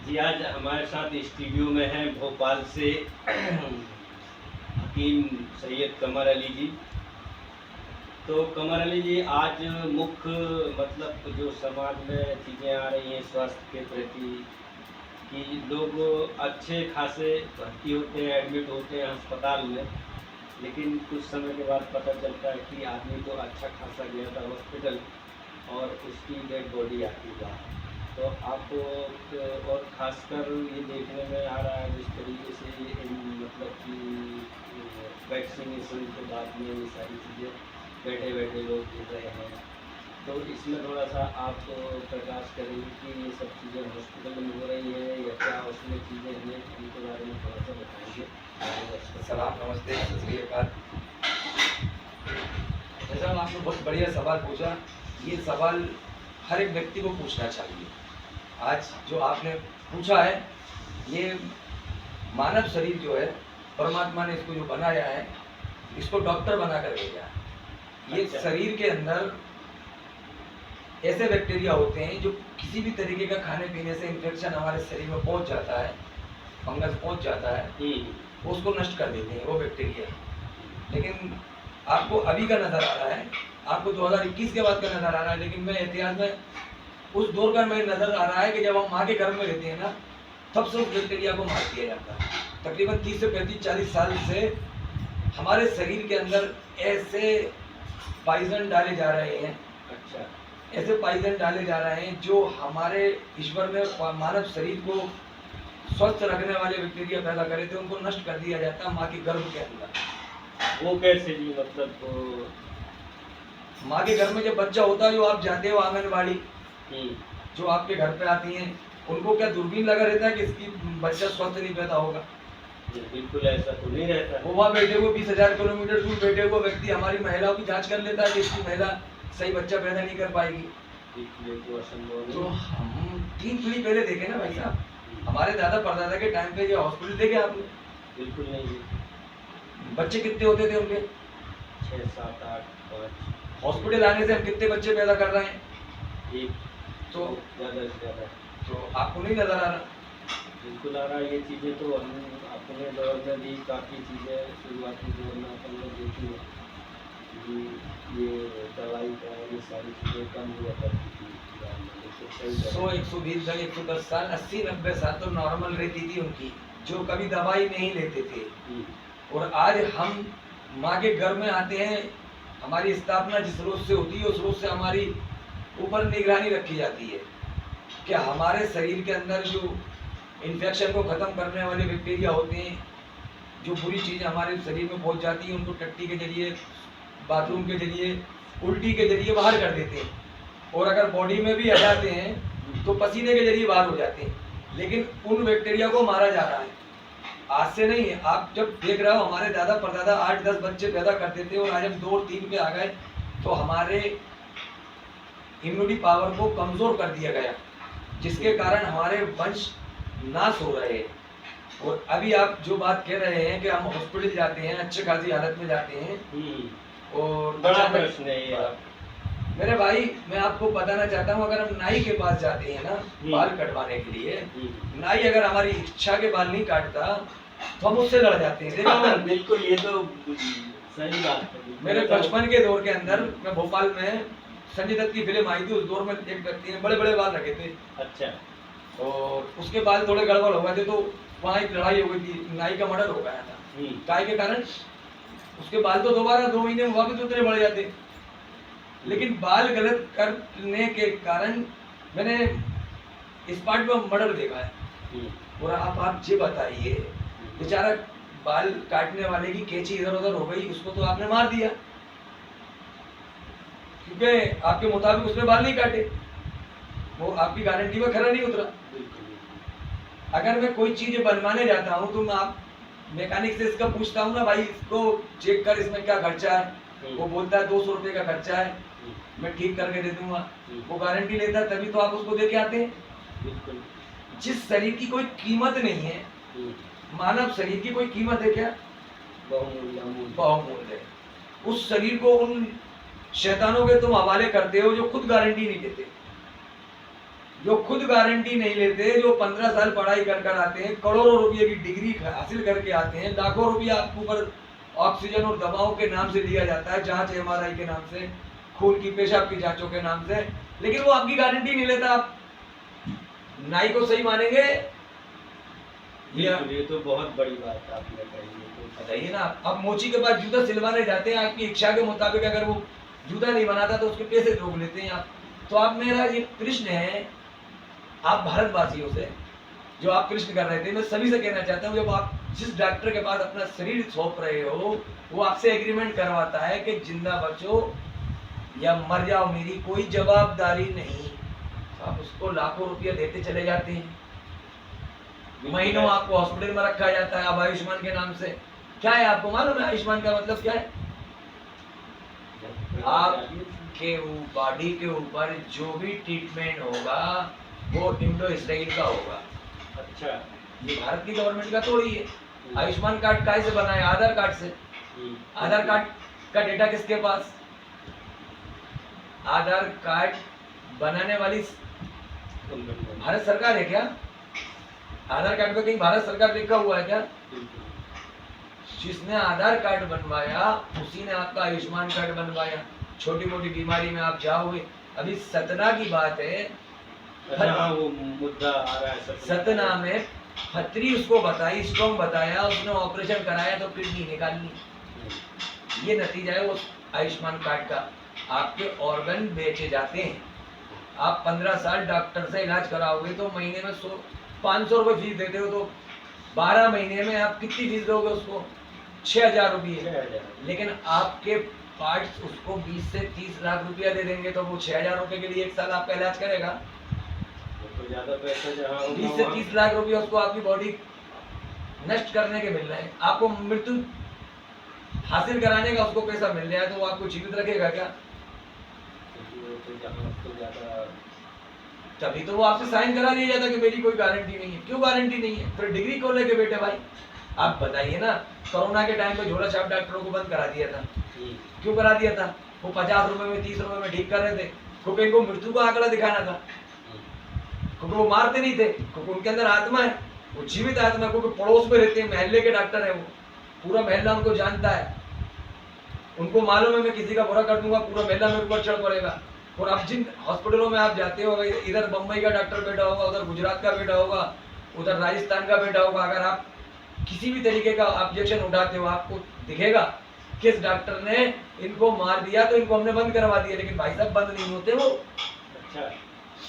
जी, आज हमारे साथ स्टूडियो में हैं भोपाल से हकीम सैयद कमर अली जी। तो कमर अली जी, आज मुख्य मतलब जो समाज में चीज़ें आ रही हैं स्वास्थ्य के प्रति कि लोग अच्छे खासे भर्ती होते हैं, एडमिट होते हैं अस्पताल में, लेकिन कुछ समय के बाद पता चलता है कि आदमी तो अच्छा खासा गया था हॉस्पिटल और उसकी डेड बॉडी आती है बाहर। तो आपको और ख़ासकर ये देखने में आ रहा है जिस तरीके से मतलब कि वैक्सीनेशन के बाद में ये सारी चीज़ें बैठे बैठे लोग दे रहे हैं, तो इसमें थोड़ा सा आप प्रकाश करेंगे कि ये सब चीज़ें हॉस्पिटल में हो रही हैं या क्या उसमें चीज़ें हैं, उनके बारे में थोड़ा सा बताएंगे। सलाम, नमस्ते, सत श्री अकाल। जैसा आपने बहुत बढ़िया सवाल पूछा, ये सवाल हर एक व्यक्ति को पूछना चाहिए। आज जो आपने पूछा है, ये मानव शरीर जो है परमात्मा ने इसको जो बनाया है, इसको डॉक्टर बनाकर भेजा है। ये अच्छा। शरीर के अंदर ऐसे बैक्टीरिया होते हैं जो किसी भी तरीके का खाने पीने से इन्फेक्शन हमारे शरीर में पहुंच जाता है, फंगस पहुंच जाता है, उसको नष्ट कर देते हैं वो बैक्टीरिया। लेकिन आपको अभी का नज़र आ रहा है, आपको 2021 के बाद का नज़र आ रहा है, लेकिन मैं इतिहास में उस दौर का मेरे नज़र आ रहा है कि जब हम माँ के गर्भ में रहते हैं ना, तब से उस बैक्टीरिया को मार दिया जाता है। तकरीबन 30 से 35-40 साल से हमारे शरीर के अंदर ऐसे पॉइजन डाले जा रहे हैं, अच्छा, ऐसे पॉइजन डाले जा रहे हैं जो हमारे ईश्वर ने मानव शरीर को स्वस्थ रखने वाले बैक्टीरिया पैदा करे थे, उनको नष्ट कर दिया जाता है माँ के गर्भ के अंदर। वो कैसे जी, मतलब माँ के घर में जब बच्चा होता है, जो आप जाते हो आंगनबाड़ी, जो आपके घर पे आती हैं, उनको क्या दूरबीन लगा रहता है कि इसकी बच्चा स्वस्थ नहीं पैदा होगा? बिल्कुल ऐसा तो नहीं रहता। वो वहाँ बैठे हुए 20,000 किलोमीटर दूर बैठे हुए व्यक्ति हमारी महिलाओं की जांच कर लेता है कि इसकी महिला सही बच्चा पैदा नहीं कर पाएगी। तो असंभव तो नहीं। हम 3 पीढ़ी पहले देखे ना भाई साहब, हमारे दादा परदादा के टाइम पे ये हॉस्पिटल देखे आपने? बिल्कुल नहीं जी। बच्चे कितने होते थे उनके? 6, 7, 8, 5। हॉस्पिटल आने से हम कितने बच्चे पैदा कर रहे हैं? एक तो ज़्यादा से ज़्यादा। तो आपको नहीं नजर आ रहा? बिल्कुल आ रहा है ये चीज़ें, तो हम अपने दौर में भी काफ़ी चीज़ें शुरुआती दौर में अपन ने देखी है कि ये दवाई का ये सारी चीज़ें कम हुआ करती थी गाँव में, लेकिन सही 100, 120 तक 110 साल, 80-90 साल तो नॉर्मल रहती थी उनकी, जो कभी दवाई नहीं लेते थे। और आज हम माँ के घर में आते हैं, हमारी स्थापना जिस रोज से होती है उस रोज से हमारी ऊपर निगरानी रखी जाती है कि हमारे शरीर के अंदर जो इन्फेक्शन को ख़त्म करने वाले बैक्टीरिया होते हैं, जो बुरी चीज़ें हमारे शरीर में पहुंच जाती हैं, उनको टट्टी के जरिए, बाथरूम के जरिए, उल्टी के जरिए बाहर कर देते हैं। और अगर बॉडी में भी आ जाते हैं तो पसीने के जरिए बाहर हो जाते हैं। लेकिन उन बैक्टीरिया को मारा जा रहा है, आज से नहीं है। आप जब देख रहे हो हमारे दादा परदादा 8-10 बच्चे पैदा करते थे और आज हम 2 और 3 पे आ गए, तो हमारे इम्यूनिटी पावर को कमज़ोर कर दिया गया, जिसके कारण हमारे वंश नाश हो रहे हैं। और अभी आप जो बात कह रहे हैं कि हम हॉस्पिटल जाते हैं, अच्छे खासी हालत में जाते हैं, और बड़ा प्रश्न है ये। मेरे भाई, मैं आपको बताना चाहता हूँ, अगर हम नाई के पास जाते हैं ना बाल कटवाने के लिए, नाई अगर हमारी इच्छा के बाल नहीं काटता तो हम उससे लड़ जाते हैं। देखा बिल्कुल, ये तो सही बात है। मेरे बचपन के दौर के अंदर मैं भोपाल में संजय दत्त की फिल्म आई थी, उस दौर में एक व्यक्ति ने बड़े बड़े बाल रखे थे। अच्छा। और उसके बाल थोड़े गड़बड़ हो गए थे, तो वहाँ एक लड़ाई हो गई थी, नाई का मर्डर हो गया था। काय के कारण? उसके बाल तो दोबारा 2 महीने में वापस उतने बढ़ जाते, लेकिन बाल गलत करने के कारण मैंने इस पार्ट में मर्डर देखा है। और आप ये बताइए, बेचारा बाल काटने वाले की कैंची इधर उधर हो गई, उसको तो आपने मार दिया, क्योंकि आपके मुताबिक उसने बाल नहीं काटे, वो आपकी गारंटी में खरा नहीं उतरा। अगर मैं कोई चीज़ बनवाने जाता हूँ तो मैं आप मैकेनिक से इसका पूछता हूँ ना, भाई इसको चेक कर, इसमें क्या खर्चा है। वो बोलता है 200 रुपये का खर्चा है, मैं ठीक करके दे दूंगा। वो गारंटी लेता है, तभी तो आप उसको दे के आते हैं। बिल्कुल। जिस शरीर की कोई कीमत नहीं है, मानव शरीर की कोई कीमत है क्या? बहुमूल्य है। उस शरीर को उन शैतानों के तुम हवाले करते हो जो खुद गारंटी नहीं देते। जो खुद गारंटी नहीं लेते, जो 15 साल पढ़ाई कर कर आते हैं, करोड़ों रुपए की डिग्री हासिल करके आते हैं, लाखों रुपया आपके ऊपर ऑक्सीजन और दवाओं के नाम से लिया जाता है, जांच एमआरआई के नाम से, खून की पेशाब की जांचों के नाम से, लेकिन वो आपकी गारंटी नहीं लेता। आप नाई को सही मानेंगे? ये तो बहुत बड़ी बात आपने कही है। तो बताइए ना, अब मोची के पास जूता सिलवाने जाते हैं, आपकी इच्छा के मुताबिक अगर वो जूता नहीं बनाता तो उसके पैसे रोक लेते हैं आप। तो आप, मेरा ये प्रश्न है आप भारतवासियों से, जो आप प्रश्न कर रहे थे, मैं सभी से कहना चाहता हूँ, जब आप जिस डॉक्टर के पास अपना शरीर सौंप रहे हो, वो आपसे एग्रीमेंट करवाता है कि जिंदा बचो या मर जाओ, मेरी कोई जवाबदारी नहीं, तो आप उसको लाखों रुपया देते चले जाते हैं, महीनों आपको हॉस्पिटल में रखा जाता है। अब आयुष्मान के नाम से क्या है आपको मालूम है? आयुष्मान का मतलब क्या है? आपके बॉडी के ऊपर जो भी ट्रीटमेंट होगा वो इंडो इसराइल का होगा। अच्छा, ये भारत की गवर्नमेंट का थोड़ी है। आयुष्मान कार्ड काहे से बना है? आधार कार्ड से। आधार कार्ड का डेटा किसके पास? आधार कार्ड बनाने वाली भारत सरकार है क्या? आधार कार्ड पे कहीं भारत सरकार लिखा हुआ है क्या? जिसने आधार कार्ड बनवाया उसी ने आपका आयुष्मान कार्ड बनवाया। छोटी मोटी बीमारी में आप जाओगे, अभी सतना की बात है, अच्छा, वो मुद्दा आ रहा है सतना में पथरी उसको बताई, स्ट्रोक बताया, उसने ऑपरेशन कराया तो किडनी निकालनी। ये नतीजा है वो आयुष्मान कार्ड का। आपके ऑर्गन बेचे जाते हैं। आप 15 साल डॉक्टर से इलाज कराओगे तो महीने में 500 रुपये फीस देते हो, तो 12 महीने में आप कितनी फीस दोगे उसको? 6,000 रुपये। लेकिन आपके पार्ट्स उसको 20 से 30 लाख रुपया दे देंगे, तो वो 6,000 रुपये के लिए 1 साल आपका इलाज करेगा। तो ज्यादा पैसा जहाँ 20 से 30 लाख रुपया उसको आपकी बॉडी नष्ट करने के मिल रहे हैं, आपको मृत्यु हासिल कराने का उसको पैसा मिल रहा है, तो वो आपको जीवित रखेगा क्या? तभी तो वो आपसे साइन करा दिया जाता कि मेरी कोई गारंटी नहीं है। क्यों गारंटी नहीं है? फिर डिग्री क्यों लेके बेटे भाई? आप बताइए ना, कोरोना के टाइम पे झोला छाप डॉक्टरों को बंद करा दिया था। क्यों करा दिया था? वो 50 रुपए में 30 रुपए में ठीक कर रहे थे, क्योंकि इनको मृत्यु का आंकड़ा दिखाना था, क्योंकि वो मारते नहीं थे, क्योंकि उनके अंदर आत्मा है, वो जीवित आत्मा, क्योंकि पड़ोस में रहते हैं, मोहल्ले के डॉक्टर है, वो पूरा मोहल्ला उनको जानता है, उनको मालूम है मैं किसी का बुरा कर दूंगा पूरा मोहल्ला मेरे ऊपर चढ़ पड़ेगा। और अब जिन हॉस्पिटलों में आप जाते हो, इधर बम्बई का डॉक्टर बैठा होगा, उधर गुजरात का बैठा होगा, उधर राजस्थान का बैठा होगा, अगर आप किसी भी तरीके का ऑब्जेक्शन उठाते हो, आपको दिखेगा किस डॉक्टर ने इनको मार दिया तो इनको हमने बंद करवा दिया। लेकिन भाई साहब बंद नहीं होते वो। अच्छा,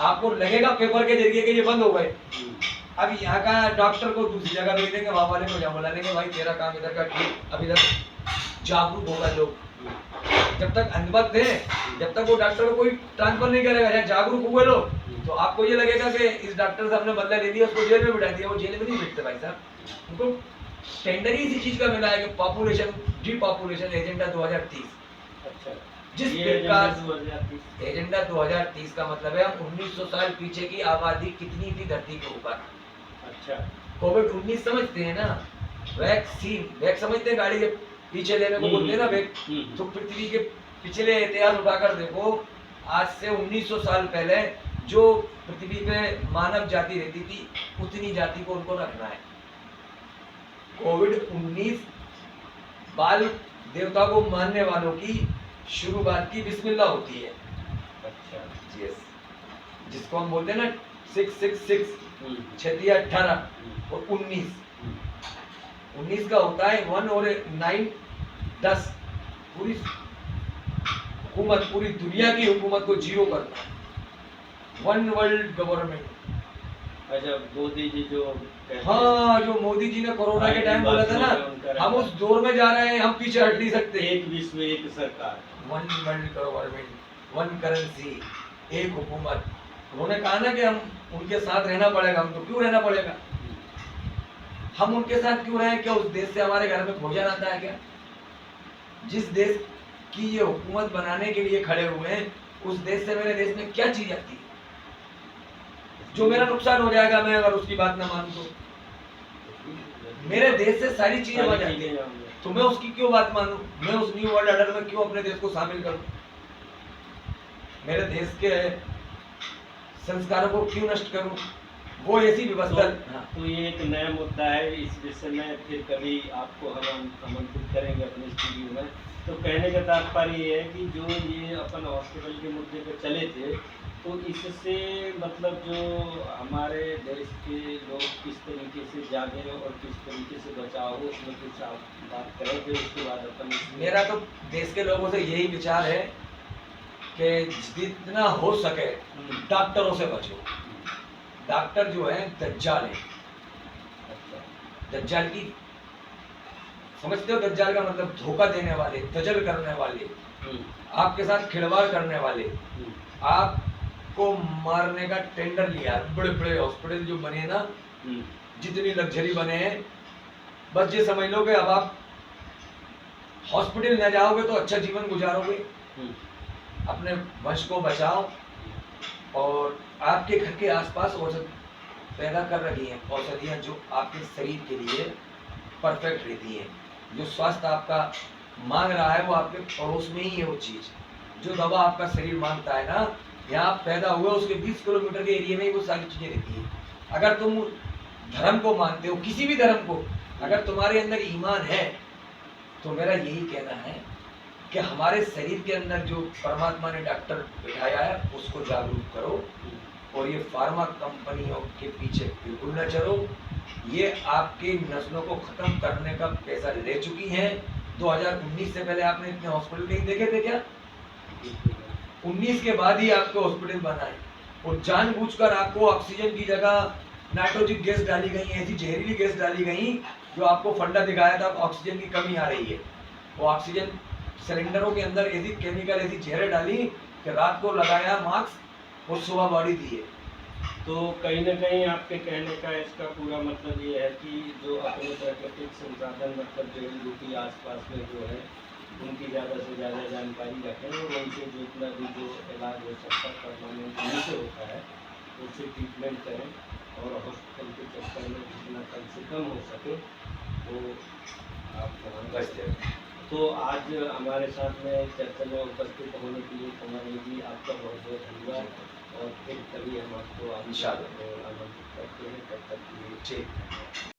आपको लगेगा पेपर के जरिए कि ये बंद हो गए। अब यहाँ का डॉक्टर को दूसरी जगह भेज देंगे, वहां वाले को यहाँ बुला लेंगे, भाई तेरा काम इधर का ठीक, अब इधर जागरूक होगा लोग। जब तक अंधभक्त है, जब तक वो डॉक्टर को कोई ट्रांसफर नहीं करेगा, या जागरूक हुए लोग, तो आपको ये लगेगा कि इस डॉक्टर से हमने बदला ले लिया, उसको जेल में बिठा दिया। वो जेल में नहीं बैठते भाई साहब, उनको टेंडर ही इसी चीज का मिला है कि पॉपुलेशन डिपॉपुलेशन एजेंडा 2030। अच्छा, जिस प्रकार एजेंडा 2030 का मतलब है हम 1900 साल पीछे की आबादी कितनी थी धरती के ऊपर। अच्छा, कोविड-19 समझते हैं ना, वैक्सीन समझते हैं, गाड़ी के पीछे लेने को बोलते हैं ना वैक, तो पृथ्वी के पिछले इतिहास उठाकर देखो, आज से 1900 साल पहले जो पृथ्वी पे मानव जाति रहती थी उतनी जाति को उनको रखना है। कोविड-19 बाल देवता को मानने वालों की शुरुआत की बिस्मिल्लाह होती है। अच्छा, यस, जिसको हम बोलते हैं ना 666 6 18 और 19 का होता है 1 और 9 10, पूरी हुकूमत, पूरी दुनिया की हुकूमत को जीरो करना है, वन वर्ल्ड गवर्नमेंट। अच्छा, मोदी जी जो हाँ, जो मोदी जी ने कोरोना के टाइम बोला था ना, हम उस दौर में जा रहे हैं, हम पीछे हट नहीं सकते। एक विश्व एक सरकार, one world government, one currency, एक हुकूमत। उन्होंने कहा ना कि हम उनके साथ रहना पड़ेगा। हम तो क्यों रहना पड़ेगा? हम उनके साथ क्यों रहें? क्या उस देश से हमारे घर में भोजन आता है क्या? जिस देश की ये हुकूमत बनाने के लिए खड़े हुए हैं, उस देश से मेरे देश में क्या चीज आती है जो मेरा नुकसान हो जाएगा मैं अगर उसकी बात ना मानूं तो? मेरे देश से सारी चीजें बच जाती है, तो मैं उसकी क्यों बात मानूं? मैं उस न्यू वर्ल्ड ऑर्डर में क्यों अपने देश को शामिल करूं? मेरे देश के संस्कारों को क्यों नष्ट करूं? वो ऐसी व्यवस्था। हाँ। तो ये एक नया मुद्दा है, इस विषय में फिर कभी आपको हम आमंत्रित करेंगे अपने स्टूडियो में। तो कहने का तात्पर्य ये है कि जो ये अपन हॉस्पिटल के मुद्दे पे चले थे, तो इससे मतलब जो हमारे देश के लोग किस तरीके से जागे और किस तरीके से बचाव हो, उसमें कुछ आप बात करें, फिर उसके बाद अपन मेरा तो देश के लोगों से यही विचार है कि जितना हो सके डॉक्टरों से बचो। डॉक्टर जो है दज्जाल है। दज्जाल की समझते हो? दज्जाल का मतलब धोखा देने वाले, दजल करने वाले, आपके साथ खिलवाड़ करने वाले, आपको मारने का टेंडर लिया। बड़े बड़े हॉस्पिटल जो बने ना, जितनी लग्जरी बने हैं, बस ये समझ लो कि अब आप हॉस्पिटल न जाओगे तो अच्छा जीवन गुजारोगे, अपने वंश को बचाओ। और आपके घर के आसपास औषध पैदा कर रही हैं, औषधियाँ जो आपके शरीर के लिए परफेक्ट रहती हैं। जो स्वास्थ्य आपका मांग रहा है वो आपके पड़ोस में ही है। वो चीज़ जो दवा आपका शरीर मांगता है ना, यहाँ पैदा हुआ उसके 20 किलोमीटर के एरिया में ही वो सारी चीज़ें रहती हैं। अगर तुम धर्म को मानते हो, किसी भी धर्म को, अगर तुम्हारे अंदर ईमान है, तो मेरा यही कहना है कि हमारे शरीर के अंदर जो परमात्मा ने डॉक्टर बिठाया है उसको जागरूक करो, और ये फार्मा कंपनियों के पीछे बिल्कुल न चलो। ये आपके नस्लों को खत्म करने का पैसा ले चुकी हैं। 2019 से पहले आपने इतने हॉस्पिटल कहीं देखे थे क्या? 19 के बाद ही आपको हॉस्पिटल बनाए, और जानबूझकर आपको ऑक्सीजन की जगह नाइट्रोजन गैस डाली गई, ऐसी जहरीली गैस डाली गई जो आपको फंडा दिखाया था ऑक्सीजन की कमी आ रही है। वो ऑक्सीजन सिलेंडरों के अंदर ऐसी केमिकल, ऐसी जहरें डाली कि रात को लगाया मास्क और सुबह बॉडी दी है। तो कहीं ना कहीं आपके कहने का इसका पूरा मतलब ये है कि जो अपने प्राकृतिक संसाधन मतलब जड़ी बूटी आसपास में जो है उनकी ज़्यादा से ज़्यादा जानकारी रखें, और उनसे जितना भी जो इलाज हो सकता है परमानेंट उनसे होता है उससे ट्रीटमेंट करें, और हॉस्पिटल के चक्कर में जितना कम से कम हो सके वो आप बच जाए। तो आज हमारे साथ में चर्चा में उपस्थित होने के लिए कुमारी जी आपका बहुत बहुत धन्यवाद, और फिर कभी हम आपको आमंत्रित करते हैं, तब तक के लिए ठीक।